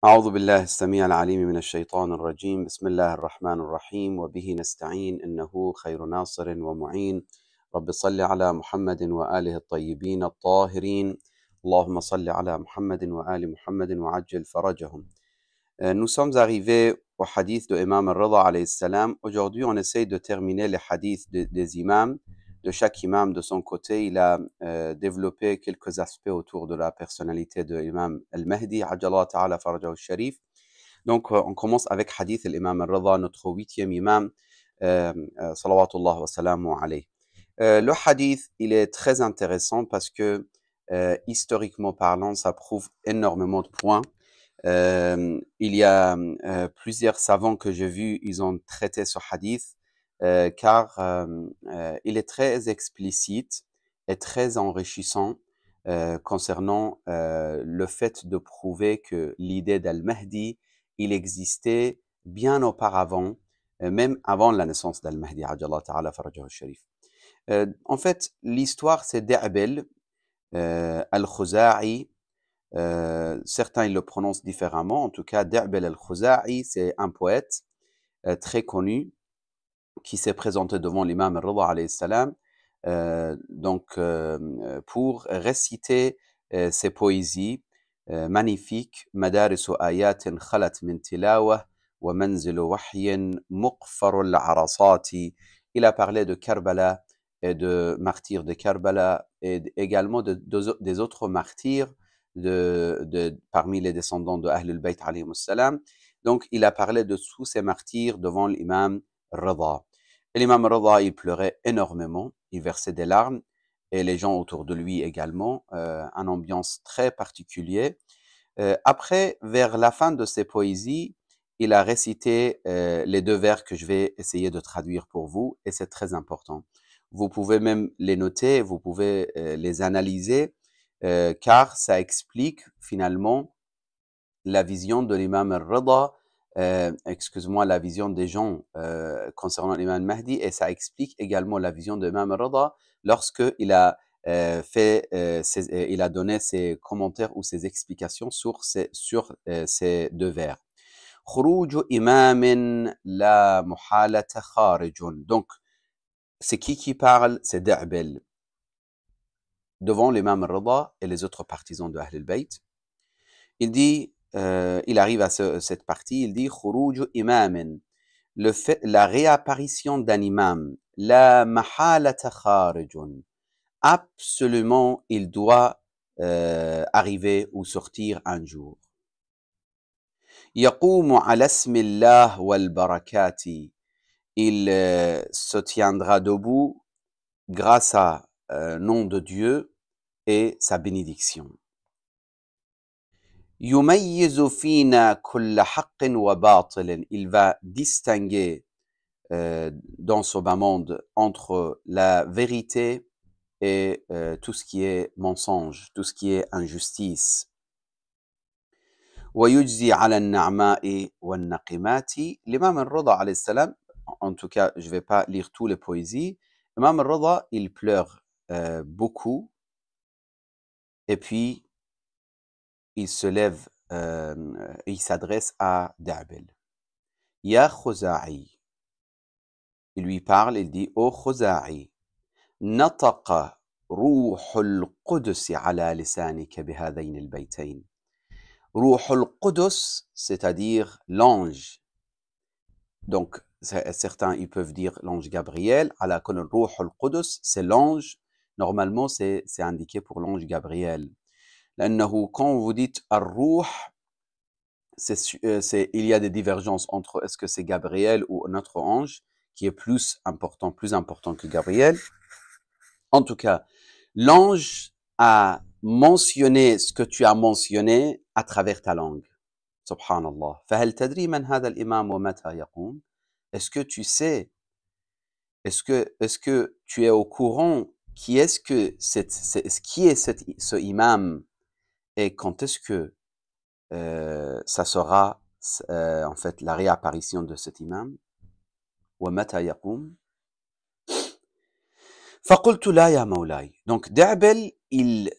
أعوذ بالله السميع العليم من الشيطان الرجيم بسم الله الرحمن الرحيم وبه نستعين إنه خير ناصر ومعين رب صل على محمد وآله الطيبين الطاهرين اللهم صل على محمد وآل محمد وعجل فرجهم. Nous sommes arrivés au hadith de Imam al-Rida alayhi salam. Aujourd'hui, on essaye de terminer les hadiths des imams. De chaque imam, de son côté, il a développé quelques aspects autour de la personnalité de l'imam al-Mahdi, Ajallah ta'ala farajahu al-Sharif. Donc, on commence avec hadith l'imam al-Rida, notre 8e imam, salawatullah wa salamu alayhi. Le hadith, il est très intéressant parce que, historiquement parlant, ça prouve énormément de points. Il y a plusieurs savants que j'ai vus, ils ont traité ce hadith car il est très explicite et très enrichissant concernant le fait de prouver que l'idée d'Al-Mahdi, il existait bien auparavant, même avant la naissance d'Al-Mahdi, ajallah ta'ala farajahu al-Sharif. En fait, l'histoire, c'est Da'bel al-Khuza'i. Certains ils le prononcent différemment. En tout cas, Da'bel al-Khuza'i, c'est un poète très connu qui s'est présenté devant l'imam al-Rida alayhi salam, pour réciter ses poésies magnifiques. Madarisu ayatin khalat min tilawah wa manzilu wahyin muqfarul arasati. Il a parlé de Karbala et de martyrs de Karbala et également des autres martyrs parmi les descendants de Ahlul Bayt alayhimus salam. Donc, il a parlé de tous ces martyrs devant l'imam Rida. Et l'imam Rida, il pleurait énormément, il versait des larmes, et les gens autour de lui également, une ambiance très particulière. Après, vers la fin de ses poésies, il a récité les deux vers que je vais essayer de traduire pour vous, et c'est très important. Vous pouvez même les noter, vous pouvez les analyser, car ça explique finalement la vision de l'imam al-Rida, excuse-moi, la vision des gens concernant l'imam Mahdi, et ça explique également la vision de l'imam al-Rida lorsqu'il a il a donné ses commentaires ou ses explications sur ces deux vers. خروج إمام لا محالة خارج. Donc, c'est qui parle? C'est Da'bel, devant l'imam al-Rida et les autres partisans de Ahl al-Bayt. Il dit, il arrive à cette partie, il dit Khuruju imamin, la réapparition d'un imam, la mahalata kharijun, absolument il doit arriver ou sortir un jour. Yaqumu ala ismillah wal barakati, il se tiendra debout grâce à nom de Dieu et sa bénédiction. يميز فينا كل حق وباطل. Il va distinguer dans ce bas monde entre la vérité et tout ce qui est mensonge, tout ce qui est injustice. ويجزي على النعماء والنقمات. L'imam al-Rida alayhi salam, en tout cas, je ne vais pas lire tous les poésies. L'imam al-Rida, il pleure beaucoup, et puis il se lève et il s'adresse à Da'bel. Ya Khuza'i. Il lui parle, il dit, oh Khuza'i, nataqa ruhul qudus ala lisanika bihadayn al-baytayn. Ruhul qudus, c'est-à-dire l'ange. Donc, certains, ils peuvent dire l'ange Gabriel. Ala kun ruhul qudus, c'est l'ange. Normalement, c'est indiqué pour l'ange Gabriel. Quand vous dites ar-ruh, il y a des divergences entre est-ce que c'est Gabriel ou un autre ange qui est plus important que Gabriel. En tout cas, l'ange a mentionné ce que tu as mentionné à travers ta langue. Subhanallah. فهل تدري من هذا الإمام ومتى يقوم? Est-ce que tu sais, est-ce que tu es au courant qui est ce imam et quand est-ce que ça sera en fait la réapparition de cet imam. ومتى يقوم. فقلت لا يا مولاي. Donc Da'bel, il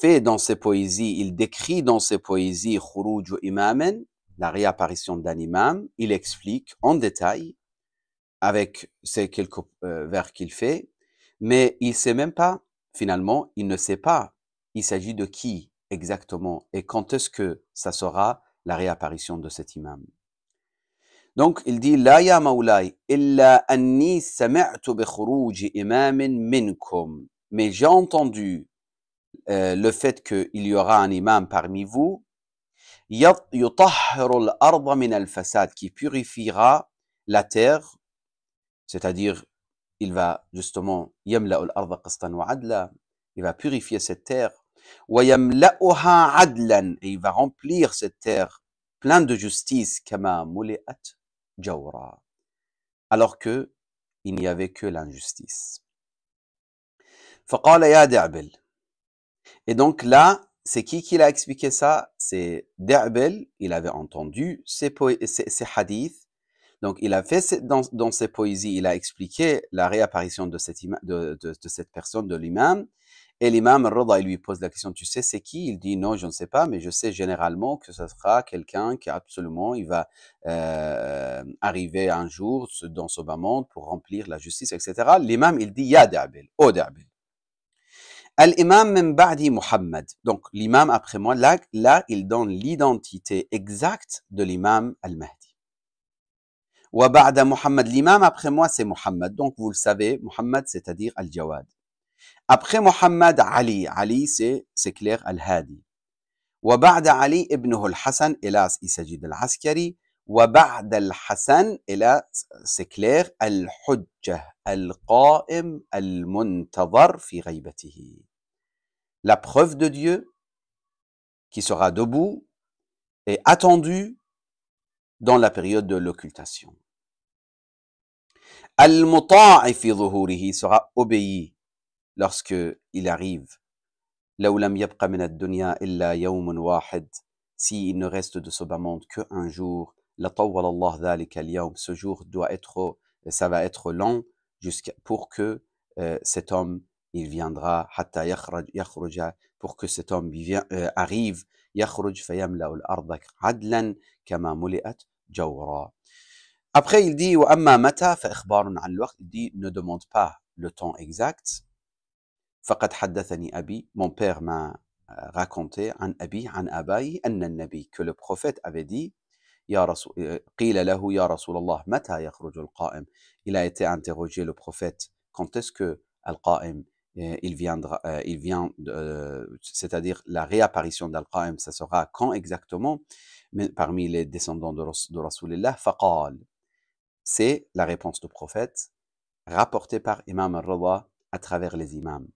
fait dans ses poésies, il décrit dans ses poésies Khuruj imamen, la réapparition d'un imam, il explique en détail avec ces quelques vers qu'il fait, mais il sait même pas, finalement, il ne sait pas, il s'agit de qui exactement et quand est-ce que ça sera la réapparition de cet imam. Donc, il dit, La ya maoulay, illa anni sami'tu bi khuruj imamin minkum. Mais j'ai entendu le fait qu'il y aura un imam parmi vous, yutahhiru al-arda min al-fasad, qui purifiera la terre, c'est-à-dire, il va justement, yamla'u al-arda qistan wa adla, il va purifier cette terre, wa yamla'uha adlan, et il va remplir cette terre pleine de justice, kama muli'at jawra, alors que il n'y avait que l'injustice. Faqala ya Da'bil. Et donc là, c'est qui l'a expliqué ça? C'est Da'bil, il avait entendu ces hadiths. Donc, il a fait dans ses poésies, il a expliqué la réapparition de cette personne, de l'imam. Et l'imam Rida, il lui pose la question, tu sais c'est qui? Il dit non, je ne sais pas, mais je sais généralement que ce sera quelqu'un qui absolument, il va arriver un jour dans ce bas monde pour remplir la justice, etc. L'imam, il dit ya Da'bil, oh Da'bil. Al-imam min ba'di Muhammad. Donc, l'imam après moi, là, il donne l'identité exacte de l'imam al-Mahdi. Wa ba'da Muhammad, l'imam après moi, c'est Muhammad. Donc, vous le savez, Muhammad, c'est-à-dire Al-Jawad. Après Muhammad, Ali. Ali, c'est clair, Al-Hadi. Wa ba'da Ali, ibnuhu al-Hassan. Et là, il s'agit de l'Askari. Wa ba'da al-Hassan. Et là, c'est clair, Al-Hujjah, Al-Qa'im, Al-Muntadhar fi ghaybatihi. La preuve de Dieu qui sera debout et attendue dans la période de l'occultation. Al-Muta'i fi dhuhurihi sera obéi lorsque il arrive. Law lam yabqa min ad-dunya illa yawmun wahid. S'il ne reste de ce bas monde qu'un jour, la tawwala Allah dhalika al-yawm. Ce jour ça va être long pour que cet homme il viendra hatta yakhruja, pour que cet homme arrive, yakhruj fayamla'u al-arda adlan kama muli'at jawra. Après il dit wa amma mata fa ikhbarun 'an al-waqt, il dit ne demande pas le temps exact. Faqad haddathani abi, mon père m'a raconté an abi an abai anna an-nabi, que le prophète avait dit ya rasul qila lahu ya Rasulallah mata yakhruju al-qa'im. Il a été interrogé le prophète, quand est-ce que al-qa'im il vient, c'est-à-dire la réapparition d'Al-Qa'im, ça sera quand exactement? Mais parmi les descendants de Rasulullah, faqal. C'est la réponse du prophète, rapportée par Imam al-Rida à travers les imams.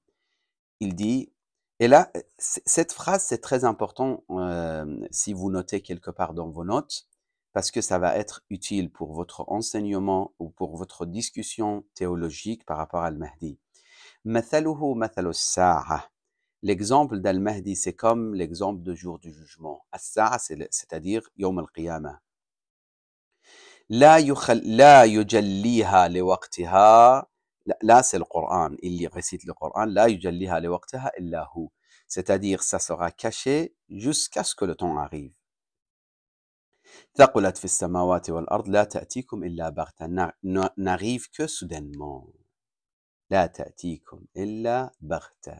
Il dit, et là, cette phrase, c'est très important si vous notez quelque part dans vos notes, parce que ça va être utile pour votre enseignement ou pour votre discussion théologique par rapport à Al-Mahdi. Mathaluhu mathalu as-sa'a. L'exemple d'Al-Mahdi, c'est comme l'exemple du jour du jugement. As-sa'a, c'est-à-dire Yawm al-Qiyamah. La yujalliha li waqtiha. Là, c'est le Coran. Il récite le Coran. La yujalliha li waqtiha illa hu. C'est-à-dire, ça sera caché jusqu'à ce que le temps arrive. Thaqulat fi as-samawati wal ard la ta'tikum illa baghta. N'arrive que soudainement. La ta'tikum illa baghta.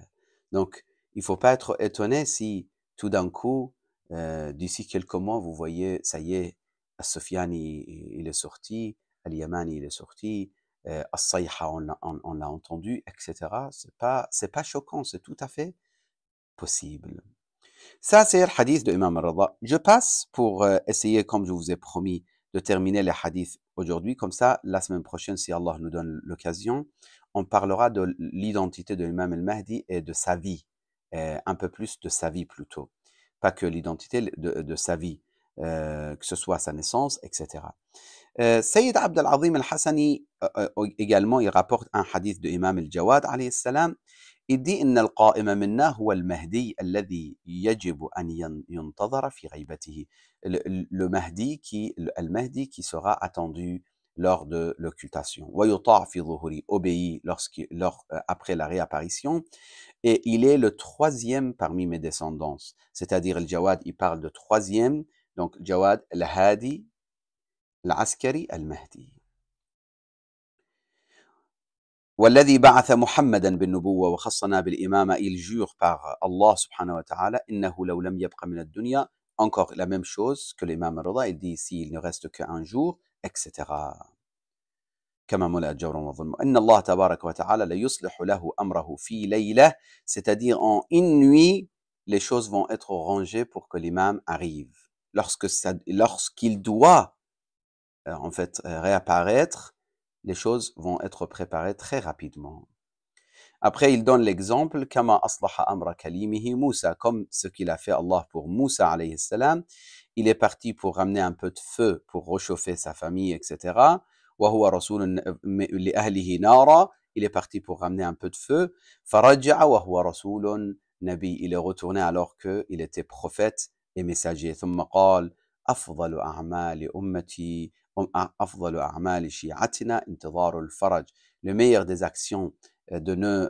Donc, il ne faut pas être étonné si tout d'un coup, d'ici quelques mois, vous voyez, ça y est, As-Sufyani, il est sorti, Al-Yamani, il est sorti, As-Sayha, on l'a entendu, etc. C'est pas choquant, c'est tout à fait possible. Ça, c'est le hadith de Imam al-Rida. Je passe pour essayer, comme je vous ai promis, de terminer les hadiths aujourd'hui. Comme ça, la semaine prochaine, si Allah nous donne l'occasion, on parlera de l'identité de l'imam al-Mahdi et de sa vie. Un peu plus de sa vie plutôt. Pas que l'identité de sa vie, que ce soit sa naissance, etc. Sayyid Abd al-Azim al-Hassani, également, il rapporte un hadith de Imam al-Jawad, alayhi salam. Il dit إن القائم منا هو المهدي الذي يجب أن ينتظر في غيبته. Le Mahdi, Al-Mahdi qui sera attendu lors de l'occultation. وَيُطَاعْ فِي ظُهُرِ obéit après la réapparition. Et il est le troisième parmi mes descendants. C'est-à-dire, le Jawad, il parle de troisième. Donc, Jawad, al-Hadi, al-Askari, al-Mahdi. والذي بعث محمدا بالنبوة وخصنا بالإمامة, il jure par Allah subhanahu wa ta'ala, إنه لو لم يبق من الدنيا, encore la même chose que l'imam Rida, il dit ici, il ne reste qu'un jour, etc. كما ملأت جورا وظلما إن الله تبارك وتعالى ليصلح له أمره في ليلة, c'est-à-dire en une nuit, les choses vont être rangées pour que l'imam arrive. Lorsqu'il doit en fait réapparaître, les choses vont être préparées très rapidement. Après, il donne l'exemple, كما أصلح أمر كليمه موسى, comme ce qu'il a fait Allah pour Moussa alayhi salam. Il est parti pour ramener un peu de feu, pour réchauffer sa famille, etc. وهو رسول لأهله نارا, il est parti pour ramener un peu de feu. فرجع وهو رسول نبي, il est retourné alors qu'il était prophète et messager. ثم قال أفضل أعمال أمتي أفضل أعمال شيعتنا انتظار الفرج. Le meilleur des actions de nos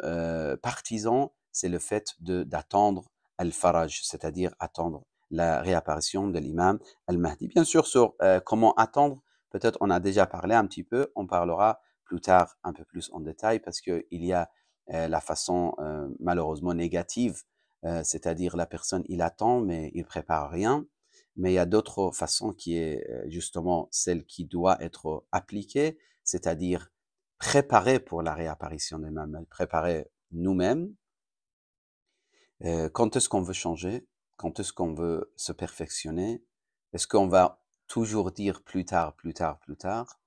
partisans, c'est le fait d'attendre al-faraj, c'est-à-dire attendre la réapparition de l'imam al-Mahdi. Bien sûr, sur comment attendre, peut-être on a déjà parlé un petit peu, on parlera plus tard un peu plus en détail, parce qu'il y a la façon malheureusement négative, c'est-à-dire la personne, il attend, mais il prépare rien. Mais il y a d'autres façons qui est justement celle qui doit être appliquée, c'est-à-dire préparer pour la réapparition de l'imam, préparer nous-mêmes. Quand est-ce qu'on veut changer? Quand est-ce qu'on veut se perfectionner? Est-ce qu'on va toujours dire plus tard, plus tard, plus tard?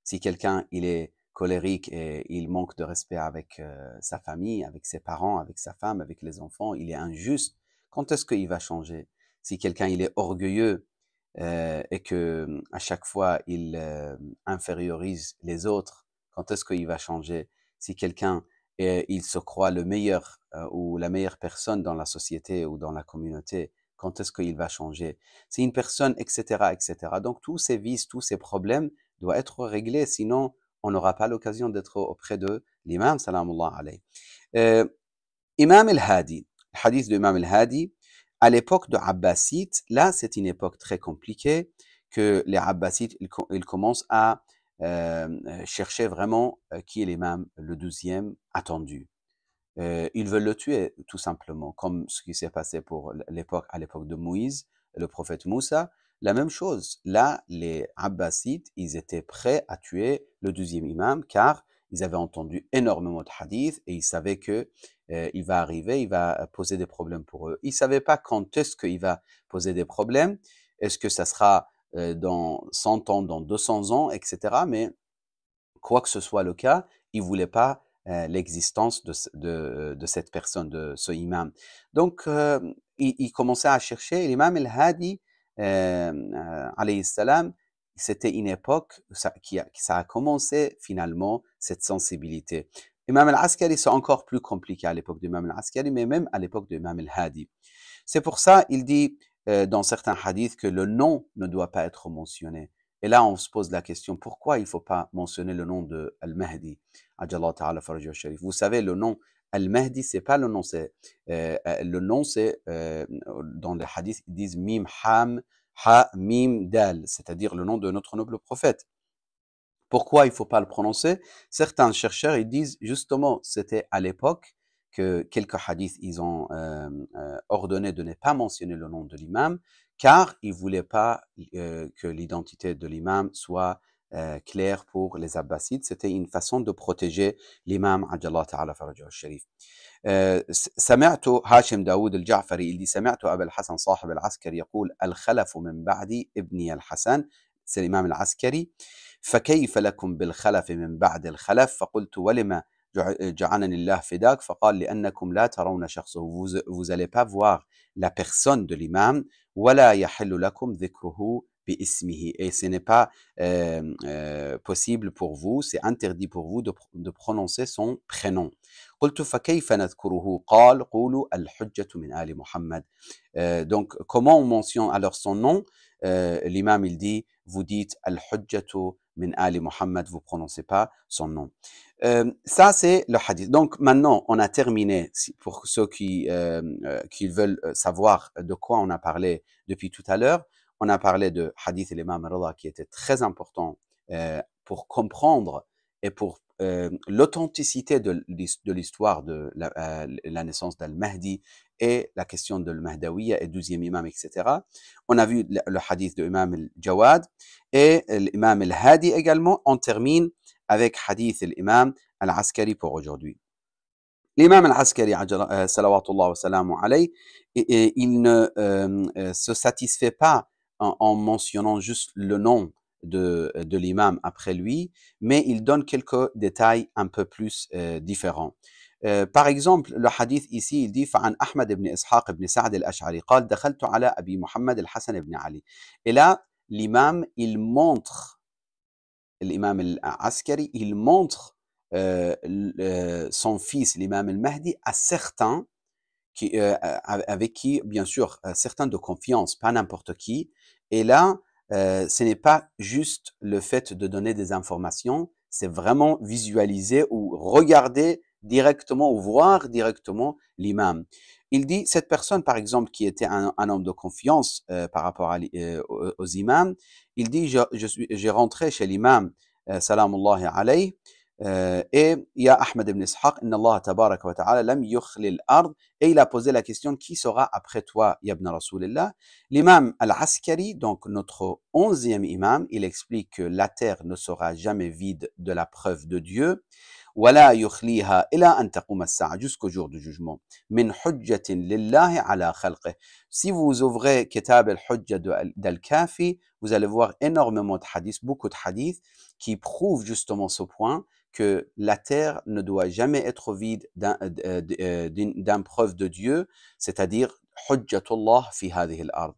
Si quelqu'un, il est colérique et il manque de respect avec sa famille, avec ses parents, avec sa femme, avec les enfants, il est injuste, quand est-ce qu'il va changer? Si quelqu'un, il est orgueilleux et que à chaque fois, il infériorise les autres, quand est-ce qu'il va changer? Si quelqu'un, il se croit le meilleur ou la meilleure personne dans la société ou dans la communauté, quand est-ce qu'il va changer? C'est une personne, etc., etc. Donc, tous ces vices, tous ces problèmes doivent être réglés, sinon, on n'aura pas l'occasion d'être auprès de l'imam, salamullah alayhi. Imam al-Hadi, le hadith de Imam al-Hadi, à l'époque de Abbasites, là, c'est une époque très compliquée, que les Abbasites, ils commencent à chercher vraiment qui est l'imam, le 12e attendu. Ils veulent le tuer, tout simplement, comme ce qui s'est passé à l'époque de Moïse, le prophète Moussa. La même chose. Là, les Abbasites, ils étaient prêts à tuer le 12e imam, car ils avaient entendu énormément de hadiths et ils savaient que il va arriver, il va poser des problèmes pour eux. Ils ne savaient pas quand est-ce qu'il va poser des problèmes. Est-ce que ça sera dans 100 ans, dans 200 ans, etc. Mais quoi que ce soit le cas, ils ne voulaient pas l'existence de cette personne, de ce imam. Donc, il commençait à chercher. L'imam al-Hadi, alayhi salam, c'était une époque, ça a commencé finalement cette sensibilité. Imam al-Askari, c'est encore plus compliqué à l'époque de l'imam al-Askari, mais même à l'époque de l'imam al-Hadi. C'est pour ça, il dit dans certains hadiths que le nom ne doit pas être mentionné. Et là, on se pose la question, pourquoi il ne faut pas mentionner le nom de Al-Mahdi? Vous savez, le nom Al-Mahdi, c'est pas le nom, c'est dans les hadiths, ils disent Mim Ham, Ha Mim Dal, c'est-à-dire le nom de notre noble prophète. Pourquoi il ne faut pas le prononcer? Certains chercheurs, ils disent justement, c'était à l'époque que quelques hadiths, ils ont ordonné de ne pas mentionner le nom de l'imam, car ils ne voulaient pas que l'identité de l'imam soit claire pour les Abbasides. C'était une façon de protéger l'imam, ajallah ta'ala farajahu al-sharif. سمعت هاشم داود الجعفري اللي سمعت أبا الحسن صاحب العسكر يقول الخلف من بعدي ابني الحسن, c'est l'imam العسكري. فكيف لكم بالخلف من بعد الخلف فقلت ولما جعلني الله فداك فقال لأنكم لا ترون شخصه, vous allez pas voir la personne de l'imam, ولا يحل لكم ذكره باسمه, et ce n'est pas possible pour vous, c'est interdit pour vous de prononcer son prénom. قلت فكيف نذكره قال قولوا الحجة من آل محمد. Donc comment on mentionne alors son nom? L'imam il dit, vous dites al-hujjatu min Ali Muhammad, vous prononcez pas son nom. Ça, c'est le hadith. Donc, maintenant, on a terminé, pour ceux qui veulent savoir de quoi on a parlé depuis tout à l'heure. On a parlé de hadith et l'imam Rida qui était très important pour comprendre et pour l'authenticité de l'histoire de la naissance d'Al-Mahdi et la question de l'Mahdawiya et 12e imam, etc. On a vu le hadith de l'imam Al-Jawad et l'imam Al-Hadi également. On termine avec hadith l'imam Al-Askari pour aujourd'hui. L'imam Al-Askari, salawatullah wa salamu alayhi, il ne se satisfait pas en mentionnant juste le nom de l'imam après lui, mais il donne quelques détails un peu plus différents. Par exemple, le hadith ici, il dit فعن أحمد بن إسحاق بن سعد الأشعري قال دخلت على أبي محمد الحسن بن علي. Et là, l'imam, il montre, l'imam Al-Askari, il montre son fils, l'imam Al-Mahdi, à certains avec qui, bien sûr, certains de confiance, pas n'importe qui. Et là, ce n'est pas juste le fait de donner des informations, c'est vraiment visualiser ou regarder directement ou voir directement l'imam. Il dit, cette personne, par exemple, qui était un homme de confiance par rapport aux imams, il dit, j'ai rentré chez l'imam, salamullahi alayhi, et il y a Ahmed ibn Ishaq, inna Allah tabaraka wa ta'ala lam yukhlil ard, et il a posé la question, qui sera après toi, ya ibn Rasulillah? L'imam Al-Askari, donc notre 11e imam, il explique que la terre ne sera jamais vide de la preuve de Dieu, wala yukhliha ila an taqum as-sa'a, jusqu'au jour du jugement, min hujjatin lillahi ala khalqih. Si vous ouvrez Kitab al-Hujja d'Al-Kafi, vous allez voir énormément de hadiths, beaucoup de hadiths, qui prouvent justement ce point, que la terre ne doit jamais être vide d'une preuve de Dieu, c'est-à-dire hujjatullah fi hadhihi al-ard.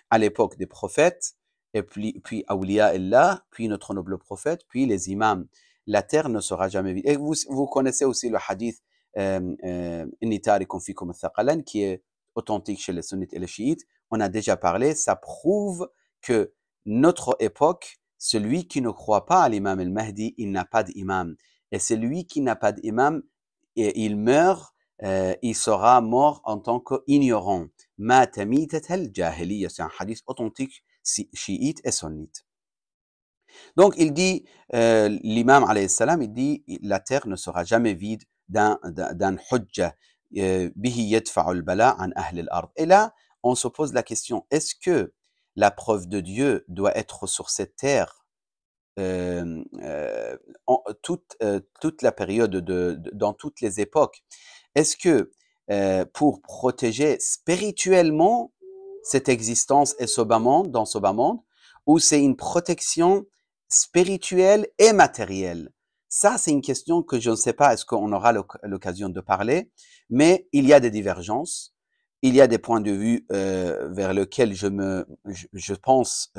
À l'époque des prophètes, et puis awliya Allah, puis notre noble prophète, puis les imams, la terre ne sera jamais vide. Et vous connaissez aussi le hadith inni tarikum fikum ath-thaqalain, qui est authentique chez les sunnites et les chiites. On a déjà parlé, ça prouve que notre époque, celui qui ne croit pas à l'imam al-Mahdi, il n'a pas d'imam. Et celui qui n'a pas d'imam, il meurt, il sera mort en tant qu'ignorant. Ma tamitat al-jahiliya, c'est un hadith authentique chiite et sunnite. Donc il dit, l'imam alayhi salam, il dit, la terre ne sera jamais vide d'un hujja, bihi yadfa'u al-bala an ahli al-ard. Et là, on se pose la question, est-ce que la preuve de Dieu doit être sur cette terre toute la période, dans toutes les époques? Est-ce que pour protéger spirituellement cette existence et ce bas monde, dans ce bas monde, ou c'est une protection spirituelle et matérielle? Ça, c'est une question que je ne sais pas, est-ce qu'on aura l'occasion de parler, mais il y a des divergences, il y a des points de vue vers lesquels je pense,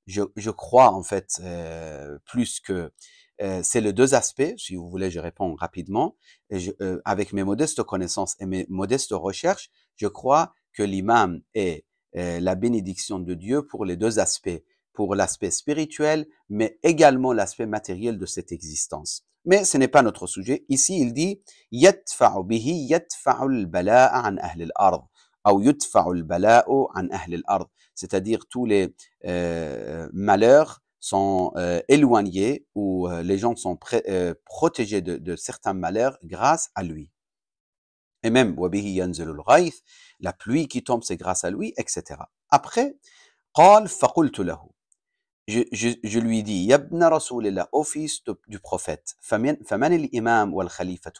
je crois en fait plus que c'est les deux aspects. Si vous voulez, je réponds rapidement. Et avec mes modestes connaissances et mes modestes recherches, je crois que l'imam est la bénédiction de Dieu pour les deux aspects, pour l'aspect spirituel, mais également l'aspect matériel de cette existence. Mais ce n'est pas notre sujet. Ici, il dit « Yadfa'u bihi yadfa'u al-bala'a an ahli al-ard » ou « Yudfa'u al-bala'u an ahli al-ard » c'est-à-dire tous les malheurs sont éloignés ou les gens sont protégés de certains malheurs grâce à lui. Et même, وَبِهِ يَنْزِلُ الْغَيْثِ, la pluie qui tombe, c'est grâce à lui, etc. Après, قال فقلت له, je lui dis, يا ابن رسول الله, au fils du prophète, فمن الإمام والخليفة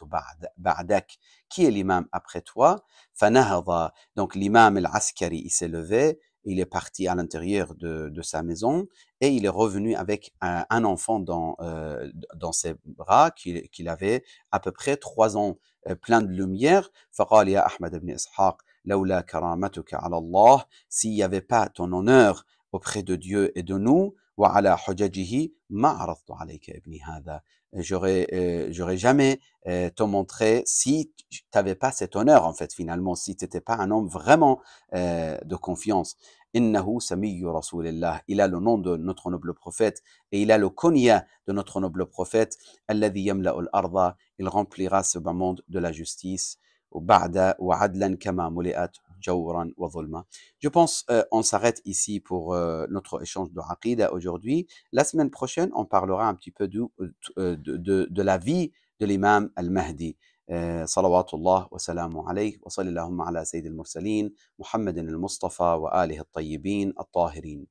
بعدك, qui est l'imam après toi? فنهض, donc l'imam al-Askari, il s'est levé, il est parti à l'intérieur de sa maison et il est revenu avec un enfant dans ses bras qu'il avait à peu près 3 ans, plein de lumière. فقال يا أحمد بن إسحاق لولا كرامتك على الله, s'il n'y avait pas ton honneur auprès de Dieu et de nous, وعلى حججه ما عرضت عليك ابني هذا, j'aurais jamais te montré si tu n'avais pas cet honneur en fait finalement, si tu n'étais pas un homme vraiment de confiance. Innahu samiyyu rasulillah. Il a le nom de notre noble prophète et il a le kunya de notre noble prophète. Alladhi yamla'u al-arda. Il remplira ce bas monde de la justice. Je pense on s'arrête ici pour notre échange de Aqidah aujourd'hui. La semaine prochaine, on parlera un petit peu de la vie de l'imam al-Mahdi. Salawatullah wa salamu alayhi wa sallallahu ala sayyidil mursalin Muhammadin al-Mustafa wa alihi al-tayyibin al-tahirin.